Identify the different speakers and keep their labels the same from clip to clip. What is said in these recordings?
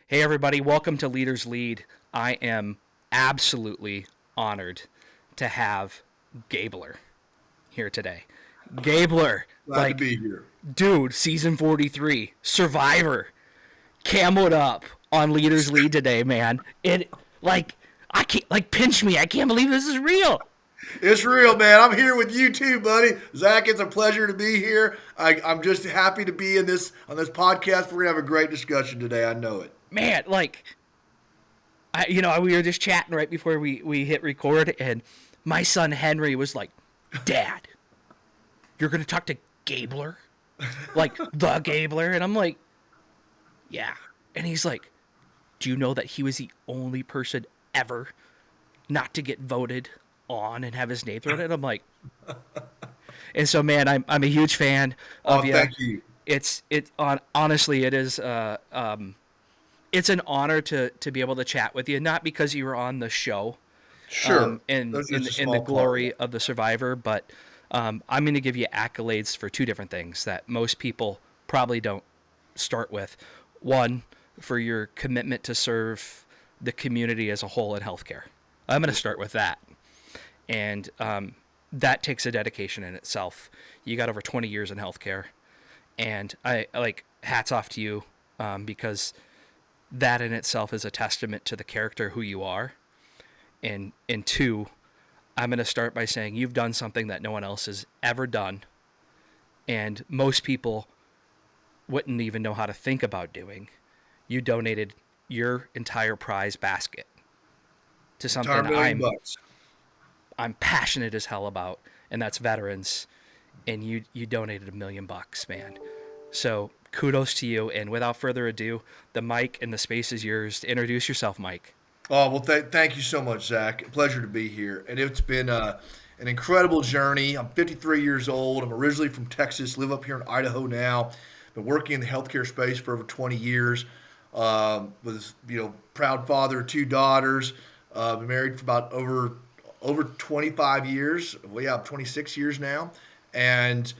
Speaker 1: Hey, everybody, welcome to Leaders Lead. I am absolutely honored to have Gabler here today. Gabler,
Speaker 2: Glad to
Speaker 1: like,
Speaker 2: be here.
Speaker 1: dude, season 43, Survivor, camoed up on Leaders Lead today, man. I can't, pinch me. I can't believe this is real.
Speaker 2: It's real, man. I'm here with you too, buddy. Zach, it's a pleasure to be here. I'm just happy to be in this on this podcast. We're gonna have a great discussion today. I know it.
Speaker 1: Man, we were just chatting right before we hit record, and my son Henry was like, Dad, you're going to talk to Gabler? Like, the Gabler? And I'm like, yeah. And he's like, do you know that he was the only person ever not to get voted on and have his name thrown in? I'm like, and so, man, I'm a huge fan of
Speaker 2: Oh,
Speaker 1: you.
Speaker 2: thank you.
Speaker 1: Honestly, it is it's an honor to be able to chat with you, not because you were on the show,
Speaker 2: Sure.
Speaker 1: in
Speaker 2: That's just a
Speaker 1: in the
Speaker 2: small part of
Speaker 1: glory
Speaker 2: it.
Speaker 1: of the Survivor, but I'm going to give you accolades for two different things that most people probably don't start with. One, for your commitment to serve the community as a whole in healthcare. I'm going to start with that, and that takes a dedication in itself. You got over 20 years in healthcare, and I like hats off to you, because that in itself is a testament to the character who you are. And two, I'm going to start by saying you've done something that no one else has ever done, and most people wouldn't even know how to think about doing. You donated your entire prize basket to
Speaker 2: Entire
Speaker 1: something
Speaker 2: million
Speaker 1: I'm
Speaker 2: bucks.
Speaker 1: I'm passionate as hell about, and that's veterans. And you donated $1 million, man. So kudos to you. And without further ado, the mic and the space is yours to introduce yourself, Mike.
Speaker 2: Oh well, thank you so much, Zach. Pleasure to be here, and it's been an incredible journey. I'm 53 years old. I'm originally from Texas. Live up here in Idaho now. Been working in the healthcare space for over 20 years. Was proud father of two daughters. Been married for about over 25 years. Well, yeah, 26 years now, and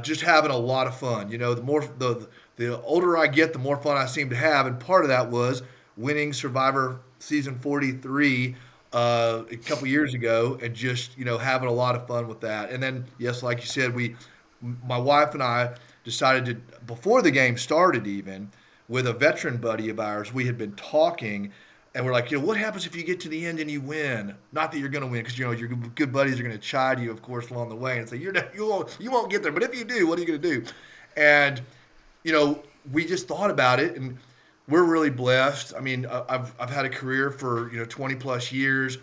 Speaker 2: just having a lot of fun. The older I get, the more fun I seem to have, and part of that was winning Survivor season 43 a couple years ago, and just having a lot of fun with that. And then, yes, like you said, my wife and I decided to, before the game started, even with a veteran buddy of ours, we had been talking, and we're like, what happens if you get to the end and you win? Not that you're going to win, because your good buddies are going to chide you, of course, along the way, and say you won't get there. But if you do, what are you going to do? And we just thought about it, and we're really blessed. I mean, I've had a career for 20 plus years.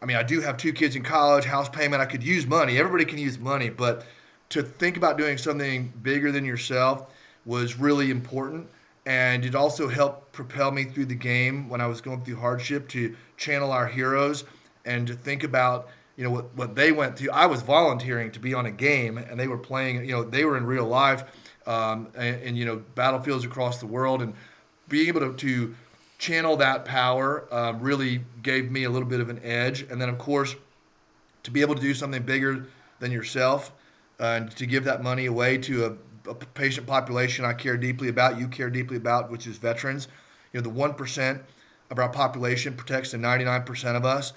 Speaker 2: I mean, I do have two kids in college, house payment. I could use money. Everybody can use money, but to think about doing something bigger than yourself was really important. And it also helped propel me through the game when I was going through hardship, to channel our heroes and to think about what they went through. I was volunteering to be on a game, and they were playing. They were in real life, and battlefields across the world, and being able to channel that power really gave me a little bit of an edge. And then, of course, to be able to do something bigger than yourself, and to give that money away to a patient population I care deeply about, you care deeply about, which is veterans. The 1% of our population protects the 99% of us,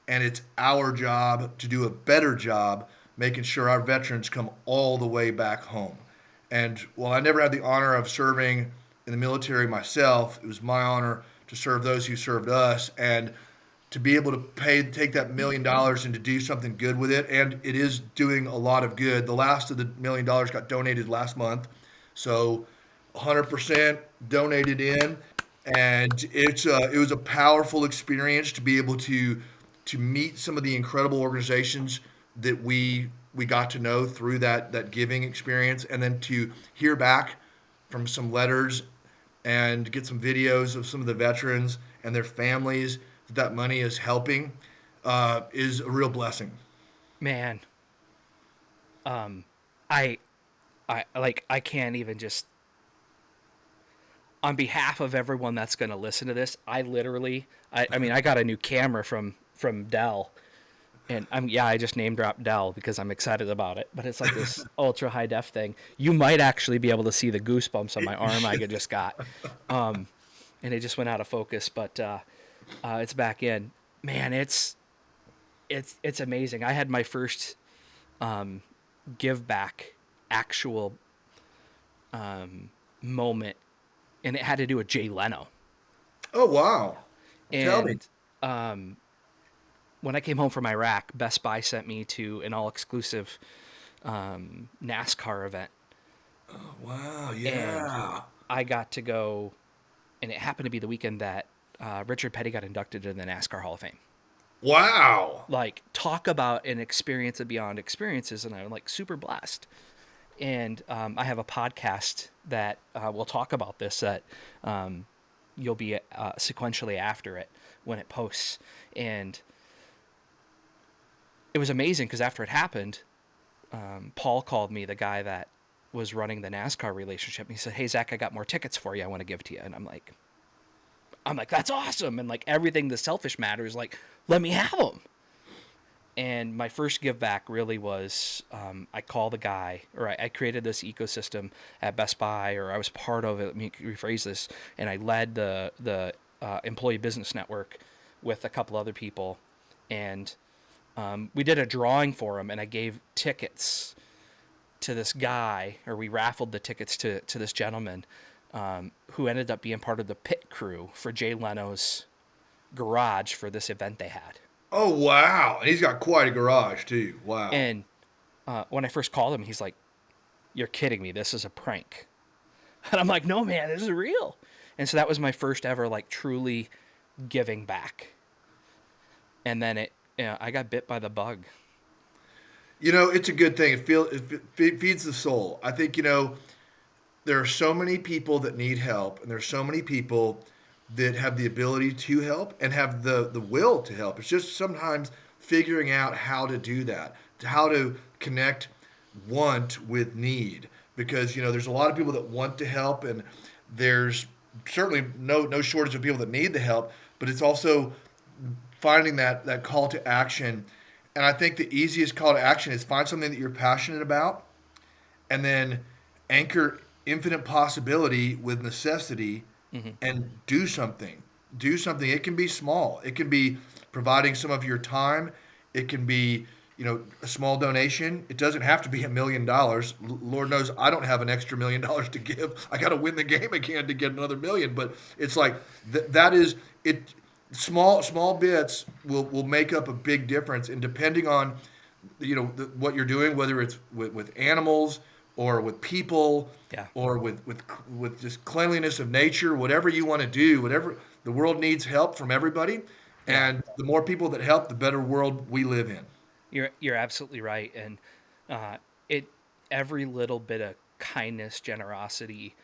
Speaker 2: and it's our job to do a better job making sure our veterans come all the way back home. And while I never had the honor of serving in the military myself, it was my honor to serve those who served us, and to be able to take that $1 million and to do something good with it. And it is doing a lot of good. The last of the $1 million got donated last month, so 100% donated in, and it was a powerful experience to be able to meet some of the incredible organizations that we got to know through that giving experience, and then to hear back from some letters and get some videos of some of the veterans and their families that money is helping, is a real blessing.
Speaker 1: Man, I I can't even just, on behalf of everyone that's going to listen to this, I mean, I got a new camera from Dell, and I just name dropped Dell because I'm excited about it. But it's like this ultra high def thing. You might actually be able to see the goosebumps on my arm I just got. and it just went out of focus, but it's back in. Man, it's amazing. I had my first give back actual moment, and it had to do with Jay Leno.
Speaker 2: Oh, wow. Tell me.
Speaker 1: And when I came home from Iraq, Best Buy sent me to an all exclusive NASCAR event,
Speaker 2: Wow,
Speaker 1: and
Speaker 2: yeah.
Speaker 1: I got to go, and it happened to be the weekend that Richard Petty got inducted into the NASCAR Hall of Fame.
Speaker 2: Wow.
Speaker 1: Like, talk about an experience of beyond experiences, and I'm like super blessed. And I have a podcast that will talk about this that you'll be sequentially after it when it posts. And it was amazing because after it happened, Paul called me, the guy that was running the NASCAR relationship. And he said, "Hey, Zach, I got more tickets for you. I want to give to you." And I'm like, that's awesome. And like everything, the selfish matters, like, let me have them. And my first give back really was I call the guy, or I created this ecosystem at Best Buy, or I was part of it. Let me rephrase this. And I led the employee business network with a couple other people. And we did a drawing for him, and I gave tickets to this guy, or we raffled the tickets to this gentleman who ended up being part of the pit crew for Jay Leno's garage for this event they had.
Speaker 2: Oh, wow. And he's got quite a garage, too. Wow.
Speaker 1: And when I first called him, he's like, "You're kidding me. This is a prank." And I'm like, "No, man, this is real." And so that was my first ever, like, truly giving back. And then I got bit by the bug.
Speaker 2: It's a good thing. It feeds the soul. I think, there are so many people that need help, and there's so many people that have the ability to help and have the will to help. It's just sometimes figuring out how to do that, how to connect want with need. Because, there's a lot of people that want to help, and there's certainly no shortage of people that need the help, but it's also finding that call to action. And I think the easiest call to action is find something that you're passionate about, and then anchor infinite possibility with necessity, and do something. Do something. It can be small. It can be providing some of your time. It can be, a small donation. It doesn't have to be $1 million. Lord knows I don't have an extra $1 million to give. I got to win the game again to get another million. But it's like that is it. Small bits will make up a big difference. And depending on, what you're doing, whether it's with animals or with people,
Speaker 1: Yeah.
Speaker 2: or with just cleanliness of nature, whatever you want to do, whatever the world needs help from everybody,
Speaker 1: Yeah.
Speaker 2: and the more people that help, the better world we live in.
Speaker 1: You're absolutely right. And it every little bit of kindness, generosity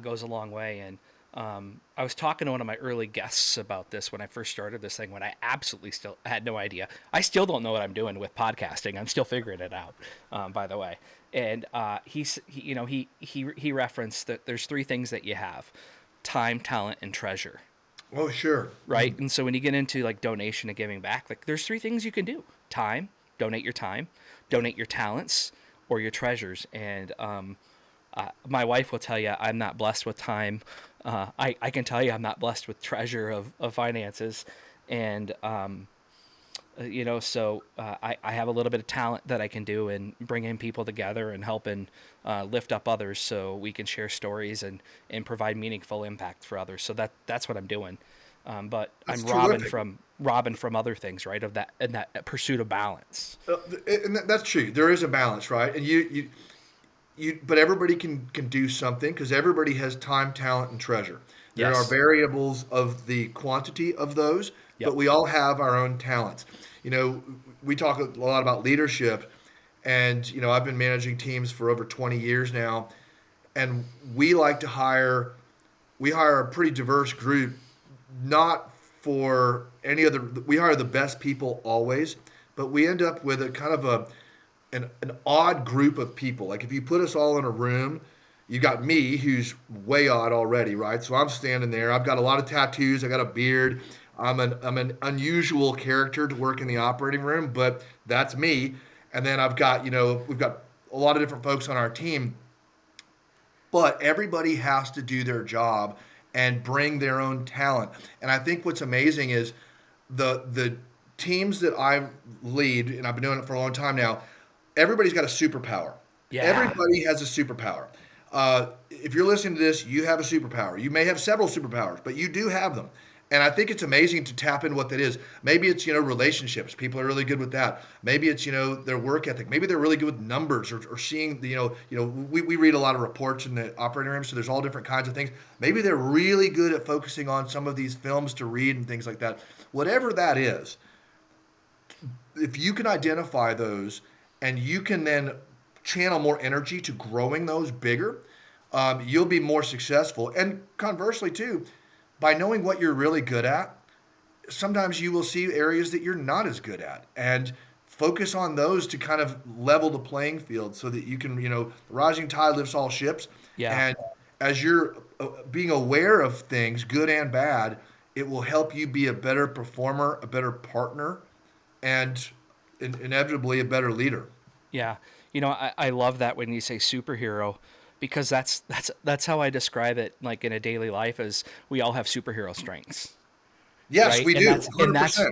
Speaker 1: goes a long way. And I was talking to one of my early guests about this when I first started this thing, when I absolutely still had no idea. I still don't know what I'm doing with podcasting. I'm still figuring it out, by the way. And he referenced that there's three things that you have: time, talent, and treasure.
Speaker 2: Oh, sure.
Speaker 1: Right. And so when you get into like donation and giving back, like there's three things you can do: time, donate your talents, or your treasures. And my wife will tell you I'm not blessed with time. I can tell you I'm not blessed with treasure of finances. And, so I have a little bit of talent that I can do and bring in people together and help and lift up others so we can share stories and provide meaningful impact for others. So that's what I'm doing. But
Speaker 2: That's
Speaker 1: I'm
Speaker 2: terrific.
Speaker 1: robbing from other things, right? Of that, and that pursuit of balance.
Speaker 2: And that's true. There is a balance, right? And but everybody can do something, because everybody has time, talent, and treasure. There are
Speaker 1: Yes.
Speaker 2: variables of the quantity of those,
Speaker 1: Yep.
Speaker 2: but we all have our own talents. We talk a lot about leadership, and I've been managing teams for over 20 years now, and we hire a pretty diverse group, not for any other. We hire the best people always, but we end up with a kind of an odd group of people. Like if you put us all in a room, you got me, who's way odd already, right? So I'm standing there. I've got a lot of tattoos. I got a beard. I'm an unusual character to work in the operating room, but that's me. And then we've got a lot of different folks on our team, but everybody has to do their job, and bring their own talent. And I think what's amazing is the teams that I lead, and I've been doing it for a long time now. Everybody's got a superpower.
Speaker 1: Yeah.
Speaker 2: Everybody has a superpower. If you're listening to this, you have a superpower. You may have several superpowers, but you do have them. And I think it's amazing to tap into what that is. Maybe it's, relationships. People are really good with that. Maybe it's, their work ethic. Maybe they're really good with numbers or seeing, we read a lot of reports in the operating room, so there's all different kinds of things. Maybe they're really good at focusing on some of these films to read and things like that. Whatever that is, if you can identify those and you can then channel more energy to growing those bigger, you'll be more successful. And conversely, too, by knowing what you're really good at, sometimes you will see areas that you're not as good at and focus on those to kind of level the playing field so that you can, rising tide lifts all ships.
Speaker 1: Yeah.
Speaker 2: And as you're being aware of things, good and bad, it will help you be a better performer, a better partner, and inevitably a better leader.
Speaker 1: Yeah. I love that when you say superhero because that's how I describe it like in a daily life as we all have superhero strengths.
Speaker 2: Yes,
Speaker 1: Right.
Speaker 2: we
Speaker 1: And
Speaker 2: do.
Speaker 1: that's
Speaker 2: 100%.